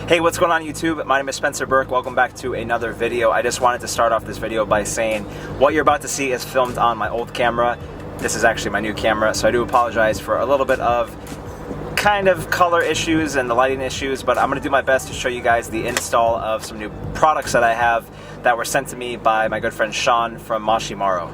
Hey, what's going on YouTube? My name is Spencer Berke. Welcome back to another video. I just wanted to start off this video by saying what you're about to see is filmed on my old camera. This is actually my new camera, so I do apologize for a little bit of kind of color issues and the lighting issues, but I'm going to do my best to show you guys the install of some new products that I have that were sent to me by my good friend Sean from Mashimaro.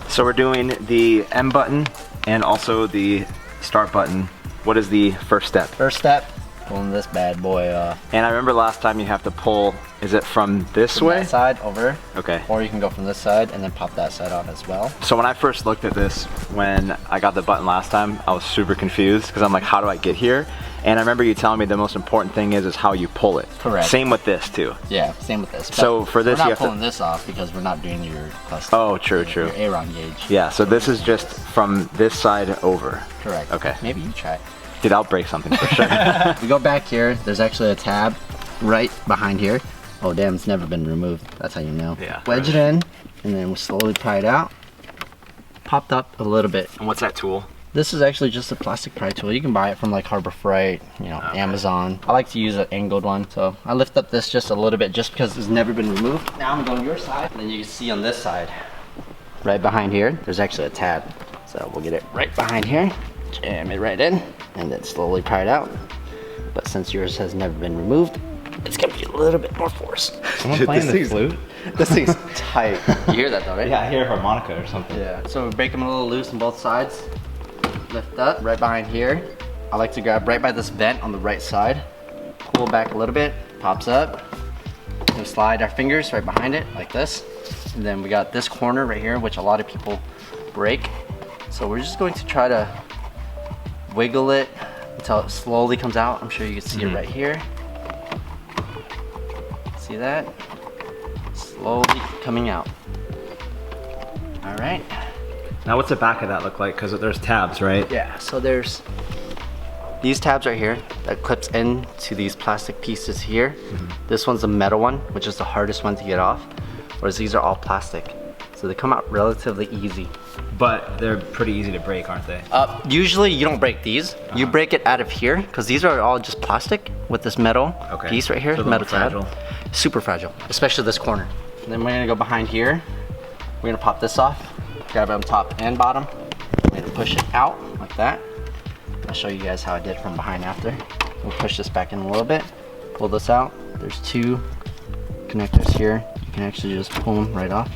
So we're doing the M button and also the start button. What is the first step? First step, pulling this bad boy off. And I remember last time you have to pull, is it from this way? That side over. Okay. Or you can go from this side and then pop that side on as well. So when I first looked at this, when I got the button last time, I was super confused because I'm like, how do I get here? And I remember you telling me the most important thing is how you pull it. Correct. Same with this too. Yeah, same with this. But so for this, we're you not have pulling this off because we're not doing your cluster. Oh, true. Your Aaron gauge. Yeah, so this is just from this side over. Correct. Okay. Maybe you try it. Dude, I'll break something for sure. We go back here. There's actually a tab right behind here. Oh damn, it's never been removed. That's how you know. Yeah. Wedge it in, and then we'll slowly pry it out. Popped up a little bit. And what's that tool? This is actually just a plastic pry tool. You can buy it from like Harbor Freight, you know, okay. Amazon. I like to use an angled one, so I lift up this just a little bit just because it's never been removed. Now I'm going your side, and then you can see on this side, right behind here, there's actually a tab. So we'll get it right behind here, jam it right in, and then slowly pry it out. But since yours has never been removed, it's gonna be a little bit more force. Someone playing the flute? This thing's tight. You hear that though, right? Yeah, I hear a harmonica or something. Yeah. So we break them a little loose on both sides. Lift up right behind here. I like to grab right by this vent on the right side. Pull back a little bit, pops up. And slide our fingers right behind it like this. And then we got this corner right here, which a lot of people break. So we're just going to try to wiggle it until it slowly comes out. I'm sure you can see it right here. See that? Slowly coming out. All right. Now what's the back of that look like? Because there's tabs, right? Yeah, so there's these tabs right here that clips into these plastic pieces here. This one's a metal one, which is the hardest one to get off, whereas these are all plastic. So they come out relatively easy. But they're pretty easy to break, aren't they? Usually you don't break these. You break it out of here, because these are all just plastic with this metal piece right here, so metal tab. fragile. Super fragile, especially this corner. And then we're gonna go behind here. We're gonna pop this off. Grab it on top and bottom. We're gonna push it out like that. I'll show you guys how I did it from behind after. We'll push this back in a little bit. Pull this out. There's two connectors here. You can actually just pull them right off.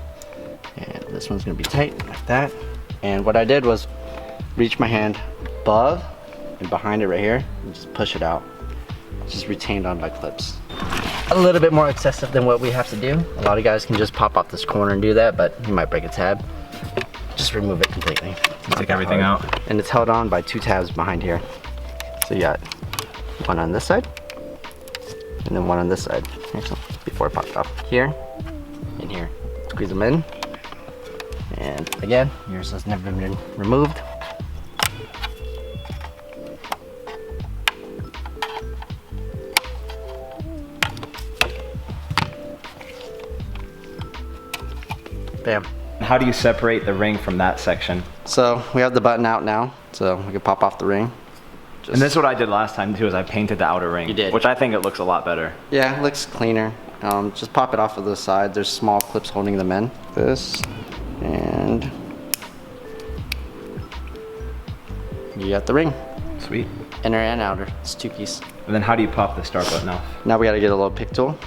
And this one's gonna be tight like that. And what I did was reach my hand above and behind it right here and just push it out. It's just retained on by clips. A little bit more excessive than what we have to do. A lot of guys can just pop off this corner and do that, but you might break a tab. Just remove it completely. Take everything out. And it's held on by two tabs behind here. So you got one on this side, and then one on this side. Actually, before it pops off. Here, and here. Squeeze them in. And again, yours has never been removed. Bam. How do you separate the ring from that section? So we have the button out now, so we can pop off the ring. And this is what I did last time too, is I painted the outer ring. You did. Which I think it looks a lot better. Yeah, it looks cleaner. Just pop it off of the side. There's small clips holding them in. This, and you got the ring. Sweet. Inner and outer, it's two piece. And then how do you pop the start button off? Now we gotta get a little pick tool.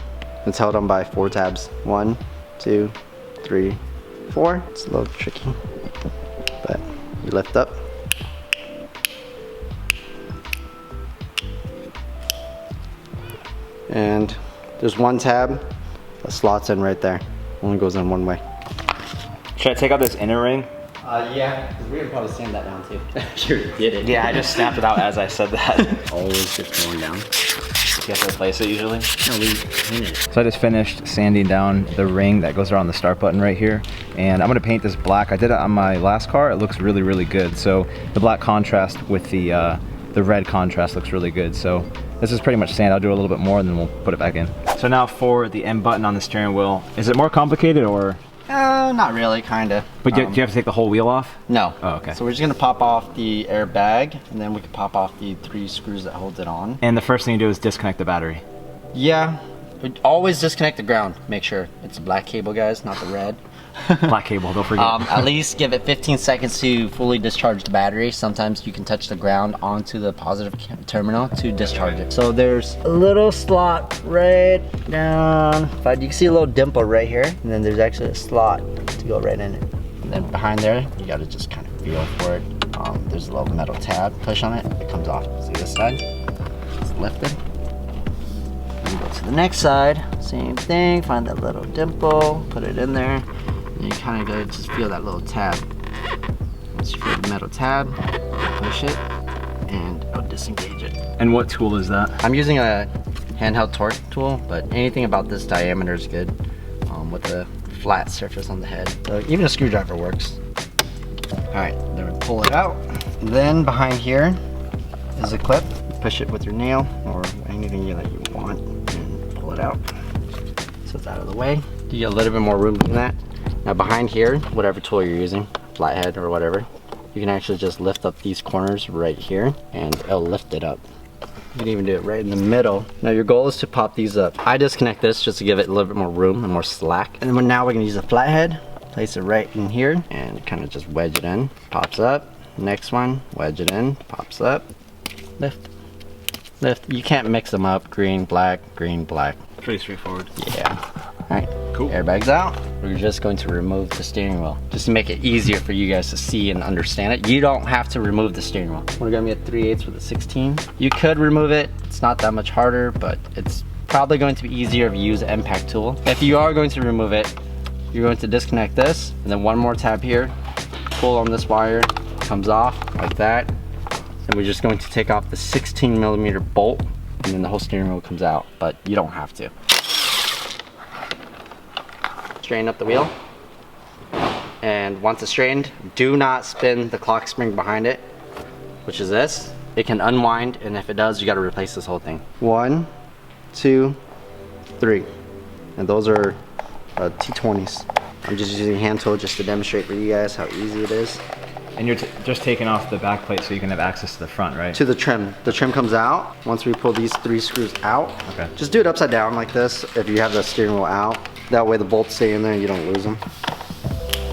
It's held on by four tabs. 1, 2, 3, 4. It's a little tricky, but you lift up. And there's one tab that slots in right there. Only goes in one way. Should I take out this inner ring? Yeah, because we're gonna probably sand that down too. Sure did it. Yeah, I just snapped it out as I said that. Always just going down. You have to replace it usually? No, we painted it. So I just finished sanding down the ring that goes around the start button right here. And I'm gonna paint this black. I did it on my last car. It looks really good. So the black contrast with the red contrast looks really good. So This is pretty much sand. I'll do a little bit more and then we'll put it back in. So now for the M button on the steering wheel, is it more complicated or? Not really, kinda. But do you have to take the whole wheel off? No. Oh, okay. So we're just gonna pop off the airbag, and then we can pop off the 3 screws that hold it on. And the first thing you do is disconnect the battery. Yeah. Always disconnect the ground. Make sure it's a black cable, guys, not the red. Black cable, don't forget. At least give it 15 seconds to fully discharge the battery. Sometimes you can touch the ground onto the positive terminal to discharge it. So there's a little slot right down. You can see a little dimple right here, and then there's actually a slot to go right in it. And then behind there, you gotta just kind of feel for it. There's a little metal tab. Push on it, it comes off. See this side? It's lifted. And go to the next side, same thing. Find that little dimple, put it in there. And you kind of gotta just feel that little tab. Once you feel the metal tab, push it, and it'll disengage it. And what tool is that? I'm using a handheld torque tool, but anything about this diameter is good with the flat surface on the head. So even a screwdriver works. All right, then we pull it out. Then behind here is a clip. Push it with your nail or anything that you want and pull it out. So it's out of the way. You get a little bit more room than that. Now behind here, whatever tool you're using, flathead or whatever, you can actually just lift up these corners right here and it'll lift it up. You can even do it right in the middle. Now your goal is to pop these up. I disconnect this just to give it a little bit more room and more slack. And then now we're gonna use a flathead, place it right in here and kind of just wedge it in. Pops up. Next one, wedge it in, pops up, lift. Lift. You can't mix them up, green, black, green, black. Pretty straightforward. Yeah. Alright, cool. Airbags out. We're just going to remove the steering wheel. Just to make it easier for you guys to see and understand it. You don't have to remove the steering wheel. We're gonna be at 3/8 with a 16. You could remove it. It's not that much harder, but it's probably going to be easier if you use the impact tool. If you are going to remove it, you're going to disconnect this, and then one more tab here. Pull on this wire, comes off like that. And we're just going to take off the 16mm bolt, and then the whole steering wheel comes out, but you don't have to. Straighten up the wheel, and once it's straightened, do not spin the clock spring behind it, which is this. It can unwind, and if it does, you got to replace this whole thing. 1, 2, 3, and those are T20s. I'm just using a hand tool just to demonstrate for you guys how easy it is. And you're just taking off the back plate so you can have access to the front, right? To the trim. The trim comes out once we pull these 3 screws out. Okay. Just do it upside down like this if you have the steering wheel out. That way the bolts stay in there and you don't lose them.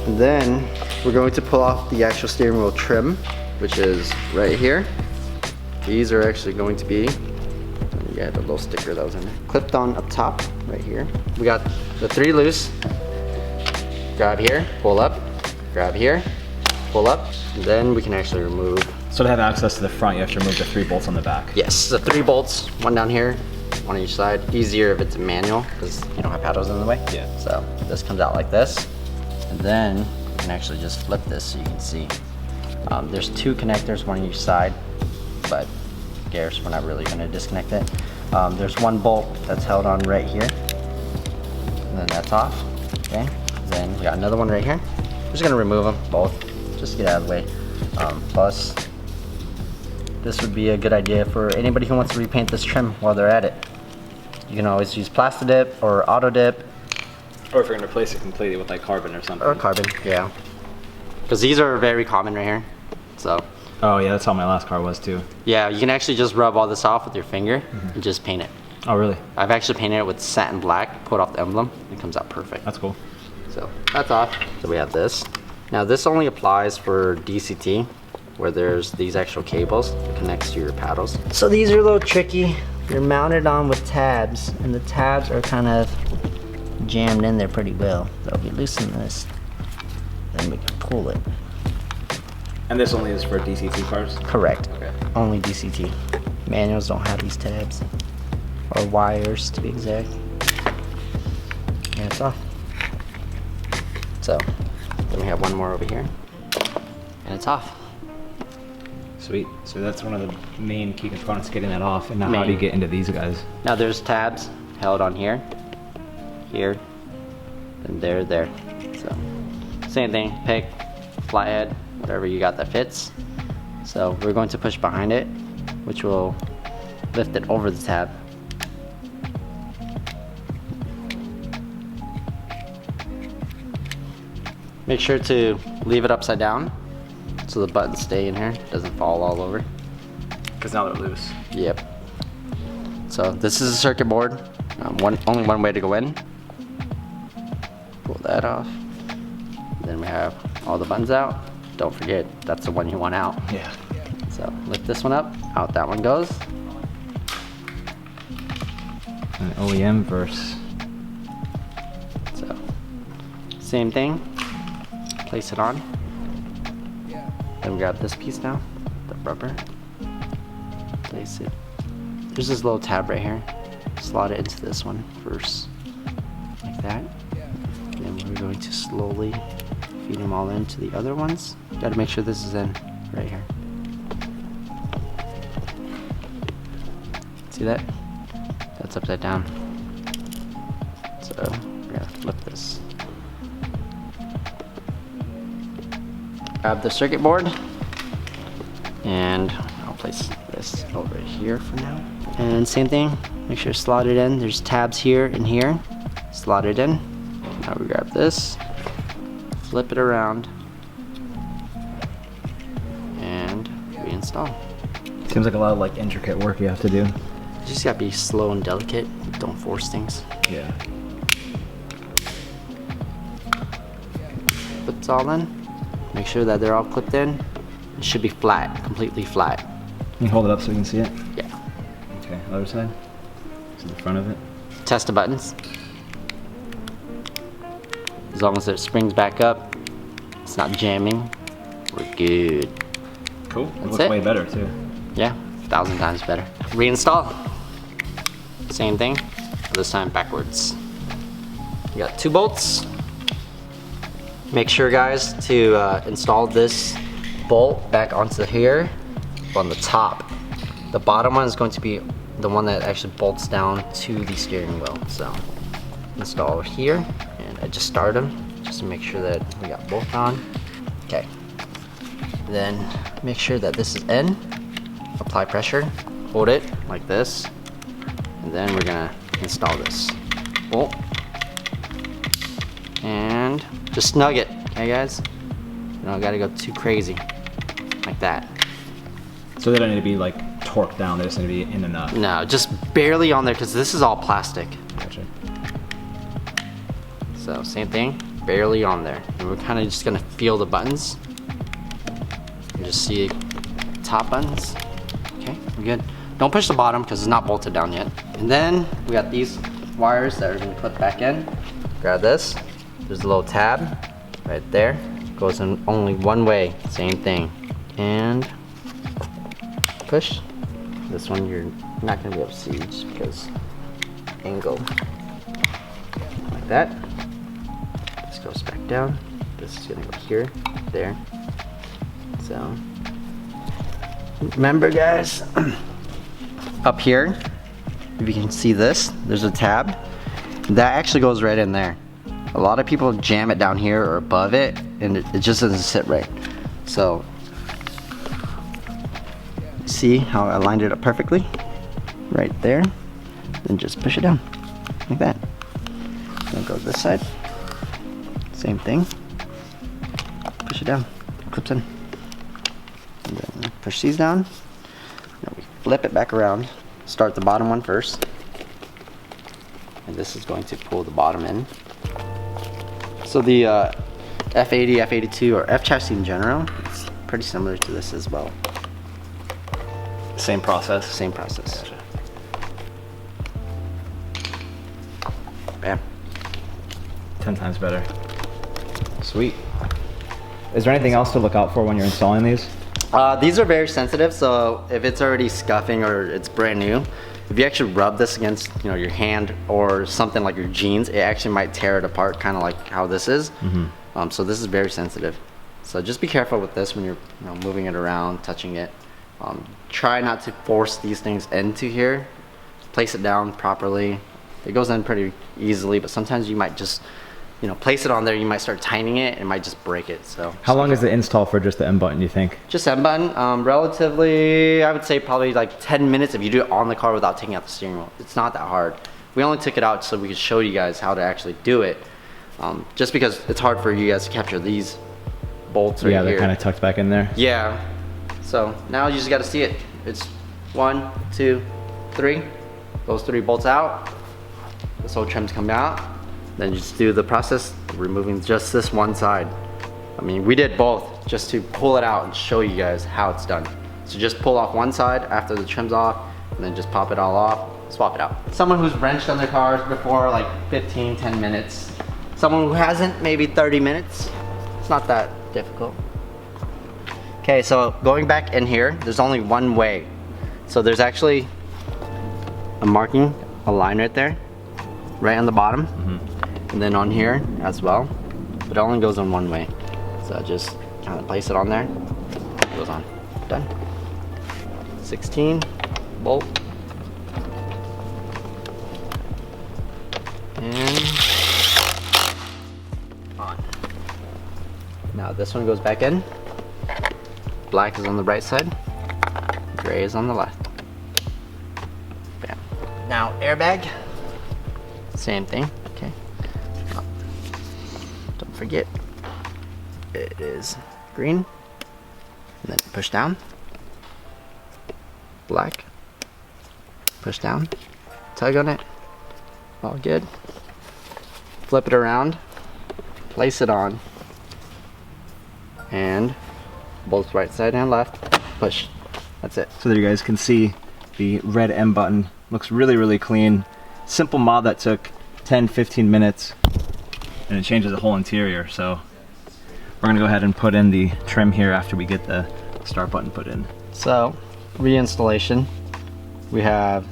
And then we're going to pull off the actual steering wheel trim, which is right here. These are actually going to be, yeah, the little sticker that was in there, clipped on up top right here. We got the 3 loose. Grab here, pull up, grab here, pull up, and then we can actually remove. So to have access to the front, you have to remove the 3 bolts on the back. Yes, the 3 bolts, one down here, one on each side. Easier if it's a manual because you don't have paddles in the way. Yeah. So this comes out like this, and then you can actually just flip this so you can see. There's 2 connectors, one on each side, but Garris, we're not really going to disconnect it. There's 1 bolt that's held on right here, and then that's off. Okay. Then we got another one right here. We're just going to remove them both. Just get out of the way. Plus, this would be a good idea for anybody who wants to repaint this trim while they're at it. You can always use Plasti Dip or Auto Dip. Or if you're gonna replace it completely with like carbon or something. Or carbon, yeah. Because these are very common right here. So. Oh yeah, that's how my last car was too. Yeah, you can actually just rub all this off with your finger and just paint it. Oh really? I've actually painted it with satin black, put off the emblem, it comes out perfect. That's cool. So that's off. So we have this. Now this only applies for DCT, where there's these actual cables that connects to your paddles. So these are a little tricky. They're mounted on with tabs, and the tabs are kind of jammed in there pretty well. So if we loosen this, then we can pull it. And this only is for DCT cars? Correct. Okay. Only DCT. Manuals don't have these tabs. Or wires, to be exact. And it's off. So, then we have one more over here. And it's off. Sweet. So that's one of the main key components, getting that off. And now how do you get into these guys? Now there's tabs held on here, here, and there. So, same thing, pick, flathead, whatever you got that fits. So we're going to push behind it, which will lift it over the tab. Make sure to leave it upside down so the buttons stay in here, doesn't fall all over. Because now they're loose. Yep. So this is a circuit board. Only one way to go in. Pull that off. Then we have all the buttons out. Don't forget, that's the one you want out. Yeah. So lift this one up, out that one goes. An OEM verse. So same thing. Place it on. Then we grab this piece now, the rubber. Place it. There's this little tab right here. Slot it into this one first, like that. Then we're going to slowly feed them all into the other ones. Got to make sure this is in right here. See that? That's upside down. So we're gonna flip this. Grab the circuit board, and I'll place this over here for now. And same thing, make sure to slot it in. There's tabs here and here. Slot it in. Now we grab this, flip it around, and reinstall. Seems like a lot of like intricate work you have to do. You just gotta be slow and delicate. Don't force things. Yeah. Put it all in. Make sure that they're all clipped in. It should be flat, completely flat. Can you hold it up so we can see it? Yeah. Okay, other side. To the front of it. Test the buttons. As long as it springs back up, it's not jamming, we're good. Cool. It That's looks it. way better too. Yeah, 1,000 times better. Reinstall. Same thing, but this time backwards. You got 2 bolts. Make sure, guys, to install this bolt back onto here on the top. The bottom one is going to be the one that actually bolts down to the steering wheel. So install here, and I just start them just to make sure that we got both on. Okay. Then make sure that this is in. Apply pressure. Hold it like this, and then we're gonna install this bolt. And just snug it, okay, guys? You don't gotta go too crazy, like that. So they don't need to be like torqued down, they just need to be in enough. No, just barely on there, because this is all plastic. Gotcha. So same thing, barely on there. And we're kind of just gonna feel the buttons. You just see top buttons. Okay, we're good. Don't push the bottom because it's not bolted down yet. And then we got these wires that are gonna put back in. Grab this. There's a little tab right there. Goes in only one way. Same thing. And push. This one you're not gonna be able to see just because angle. Like that. This goes back down. This is gonna go here, there. So remember, guys, up here, if you can see this, there's a tab. That actually goes right in there. A lot of people jam it down here or above it, and it just doesn't sit right. So, see how I lined it up perfectly? Right there. Then just push it down, like that. Then go this side. Same thing. Push it down, clips in. And then push these down. Then we flip it back around. Start the bottom one first. And this is going to pull the bottom in. So the F80, F82, or F chassis in general, it's pretty similar to this as well. Same process? Same process. Gotcha. Bam. 10 times better. Sweet. Is there anything else to look out for when you're installing these? These are very sensitive, so if it's already scuffing or it's brand new, if you actually rub this against, you know, your hand or something like your jeans, it actually might tear it apart, kind of like how this is. Mm-hmm. So this is very sensitive. So just be careful with this when you're, you know, moving it around, touching it. Try not to force these things into here. Place it down properly. It goes in pretty easily, but sometimes you might just you know, place it on there, you might start tightening it and it might just break it. So How long is the install for just the M button, you think? just M button, relatively, I would say probably like 10 minutes if you do it on the car without taking out the steering wheel. It's not that hard. We only took it out so we could show you guys how to actually do it. Just because it's hard for you guys to capture these bolts right here. Yeah, they're kind of tucked back in there. Yeah. So now you just got to see it. It's 1, 2, 3. Those 3 bolts out. This whole trim's coming out. Then you just do the process of removing just this one side. I mean, we did both just to pull it out and show you guys how it's done. So just pull off one side after the trim's off, and then just pop it all off, swap it out. Someone who's wrenched on their cars before, like 15, 10 minutes. Someone who hasn't, maybe 30 minutes. It's not that difficult. Okay, so going back in here, there's only one way. So there's actually a marking, a line right there, right on the bottom, and then on here as well, but it only goes on one way. So just kind of place it on there, it goes on, done. 16 bolt, and on. Now this one goes back in. Black is on the right side, gray is on the left. Bam. Now airbag, same thing. Okay. Don't forget, it is green, and then push down. Black, push down, tug on it, all good. Flip it around, place it on, and both right side and left, push. That's it. So there you guys can see the red M button. Looks really, really clean. Simple mod that took 10-15 minutes, and it changes the whole interior. So we're gonna go ahead and put in the trim here after we get the start button put in. So reinstallation, we have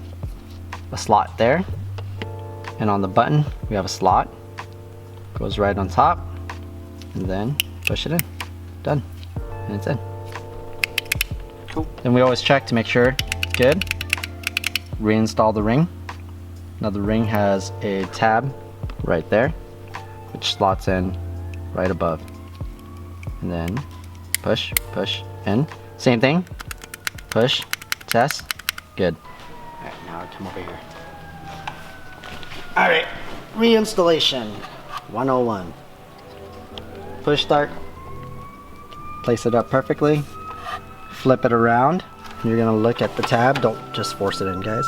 a slot there, and on the button we have a slot, goes right on top, and then push it in, done, and it's in. Cool. Then we always check to make sure it's good. Reinstall the ring. Now the ring has a tab right there, which slots in right above, and then push, push, in. Same thing, push, test, good. All right, now come over here. All right, reinstallation 101. Push start, place it up perfectly, flip it around. You're gonna look at the tab, don't just force it in, guys.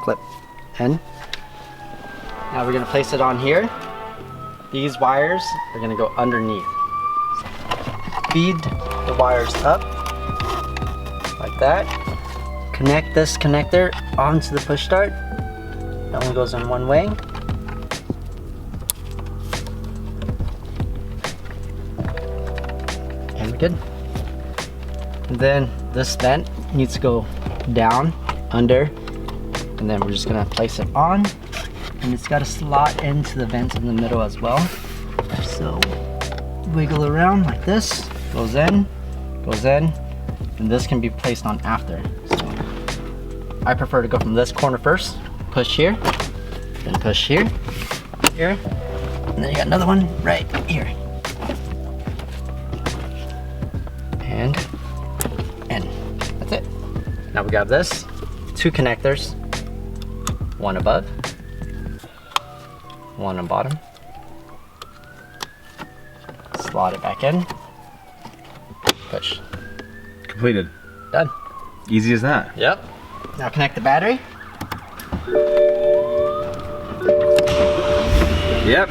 Clip in. Now we're gonna place it on here. These wires are gonna go underneath. Feed the wires up, like that. Connect this connector onto the push start. It only goes in one way. And we're good. And then this vent needs to go down, under, and then we're just gonna place it on. And it's got a slot into the vent in the middle as well. So wiggle around like this, goes in, and this can be placed on after. So I prefer to go from this corner first, push here, then push here, here, and then you got another one right here. And in. That's it. Now we got this, 2 connectors, one above, one on bottom. Slot it back in, push. Completed. Done. Easy as that. Yep. Now connect the battery. Yep.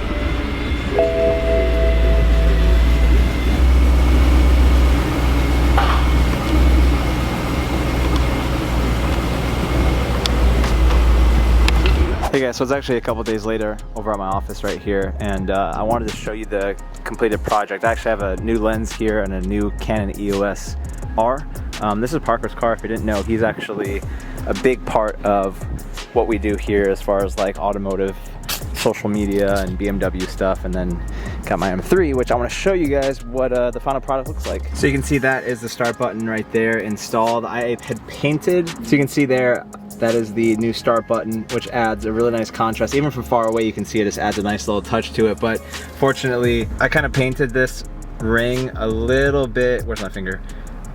Hey guys, so it's actually a couple days later over at my office right here, and I wanted to show you the completed project. I actually have a new lens here and a new Canon EOS R. This is Parker's car. If you didn't know, he's actually a big part of what we do here as far as like automotive, social media, and BMW stuff. And then got my M3, which I want to show you guys what the final product looks like. So you can see that is the start button right there installed. I had painted, so you can see there, that is the new start button, which adds a really nice contrast. Even from far away, you can see it just adds a nice little touch to it. But fortunately, I kind of painted this ring a little bit, where's my finger?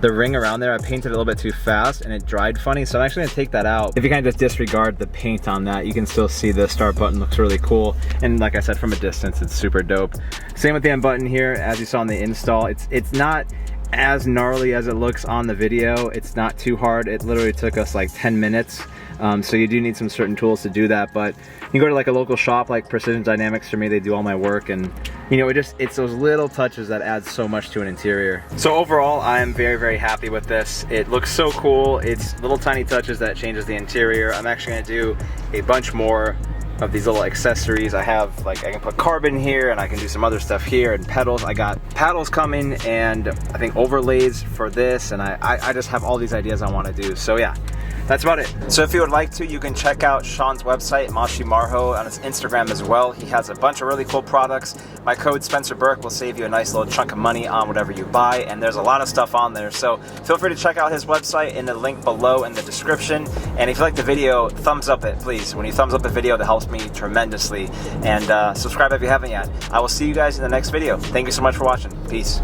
The ring around there, I painted it a little bit too fast and it dried funny, so I'm actually gonna take that out. If you kind of just disregard the paint on that, you can still see the start button looks really cool. And like I said, from a distance, it's super dope. Same with the end button here, as you saw in the install. It's not as gnarly as it looks on the video. It's not too hard. It literally took us like 10 minutes. So you do need some certain tools to do that, but you can go to like a local shop like Precision Dynamics. For me, they do all my work, and you know, it's those little touches that add so much to an interior. So overall, I am very, very happy with this. It looks so cool. It's little tiny touches that changes the interior. I'm actually gonna do a bunch more of these little accessories. I have, like, I can put carbon here and I can do some other stuff here, and pedals. I got paddles coming, and I think overlays for this, and I just have all these ideas I want to do. So yeah, that's about it. So if you would like to, you can check out Sean's website, Mashi Marho, on his Instagram as well. He has a bunch of really cool products. My code Spencer Burke will save you a nice little chunk of money on whatever you buy, and there's a lot of stuff on there. So feel free to check out his website in the link below in the description. And if you like the video, thumbs up it, please. When you thumbs up the video, that helps me tremendously. And subscribe if you haven't yet. I will see you guys in the next video. Thank you so much for watching. Peace.